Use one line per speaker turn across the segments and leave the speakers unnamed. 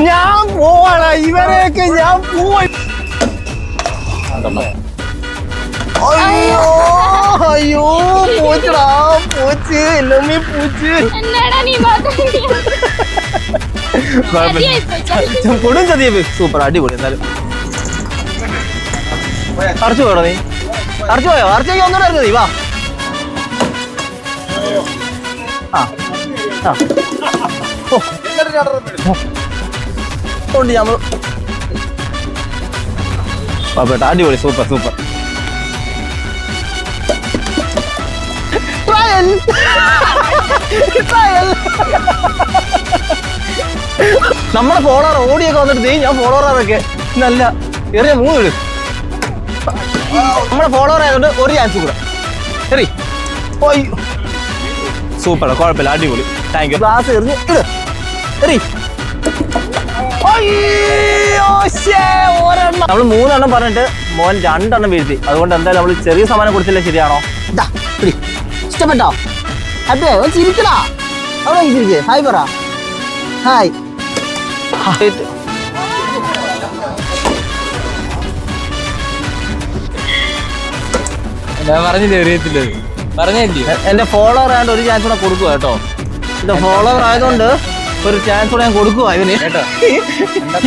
ഞാൻ പോവാണ് ഇവരെയൊക്കെ ഞാൻ പോയി. അയ്യോ അയ്യോ പോച്ചടാ പോച്ച് എല്ലമ്മേ പോച്ച്. കൊടും ചതിയ സൂപ്പർ അടിപൊളി. എന്നാലും അടച്ചു പോയോ നീ? അടച്ചു പോയോ? അടച്ചേക്ക് ഒന്നുകൂടെ ഇറങ്ങി വാ. അടിപൊളി സൂപ്പർ സൂപ്പർ. നമ്മുടെ ഫോളോവർ ഓടിയൊക്കെ വന്നിട്ട് ഞാൻ ഫോളോവറൊക്കെ നല്ല ചെറിയ 3 ഇടും. നമ്മുടെ ഫോളോവർ ആയതുകൊണ്ട് ഒരു ചാൻസ് കൂടെ ശരി. സൂപ്പർ കുഴപ്പമില്ല അടിപൊളി. Thank you. ഗ്ലാസ് എറിഞ്ഞ് ഇട് ശരി. നമ്മൾ 3 എണ്ണം പറഞ്ഞിട്ട് മോൻ 2 എണ്ണം വീഴ്ത്തി. അതുകൊണ്ട് എന്തായാലും നമ്മൾ ചെറിയ സമ്മാനം കൊടുത്തില്ല. ശരിയാണോ? ഇഷ്ടപ്പെട്ടോ? അതെ ചിരിക്കടാ. അവിടെ ചിരിക്കേ. ഹായ് പറ. ഹായ്.
ഞാൻ പറഞ്ഞില്ലേ അറിയത്തില്ല. പറഞ്ഞില്ലേ
എന്റെ ഫോളോവർ ആയതുകൊണ്ട് ഒരു ചാൻസ് കൂടെ കൊടുക്കുക കേട്ടോ. എന്റെ ഫോളോവർ ആയതുകൊണ്ട് ഒരു ചാൻസ് കൂടെ ഞാൻ കൊടുക്കുക ഇവന്.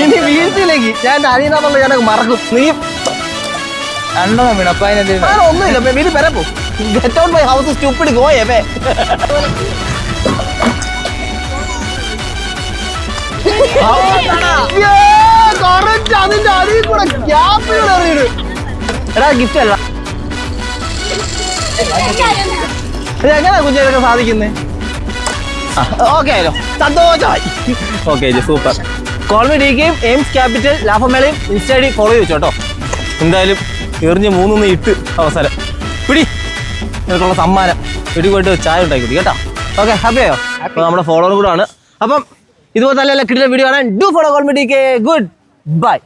ഇനി വീഴ്ചയിലേക്ക് ഞാൻ അറിയുന്നുള്ള ഞാനൊക്കെ മറക്കും. നീ ഒന്നുമില്ല വീട്ടിൽ വരപ്പോ. Get out my house stupid go away. അതിന്റെ അടിയിൽ കൂടെ ക്യാപ്പുകൾ എറിയിട്. എടാ ഗിഫ്റ്റ് അല്ല. എങ്ങനെയാ കുഞ്ഞിനൊക്കെ സാധിക്കുന്നത്? ഓക്കെ ആയാലോ സന്തോഷമായി. Okay super. Call me DK aims capital ലാഭമേളയും ഇൻസ്റ്റ ID ഫോളോ ചെയ്തു കേട്ടോ. എന്തായാലും എറിഞ്ഞ് 3 ഇട്ട് അവസരം പിടി. നിനക്കുള്ള സമ്മാനം പിടി പോയിട്ട് ചായ ഉണ്ടാക്കി കുടി കേട്ടോ. ഓക്കെ ഹാപ്പിയായോ? അപ്പോൾ നമ്മുടെ ഫോളോവർ കൂടെ ആണ്. അപ്പം ഇതുപോലെ നല്ല കിടിലൻ വീഡിയോ കാണാൻ do follow call me DK. Good bye.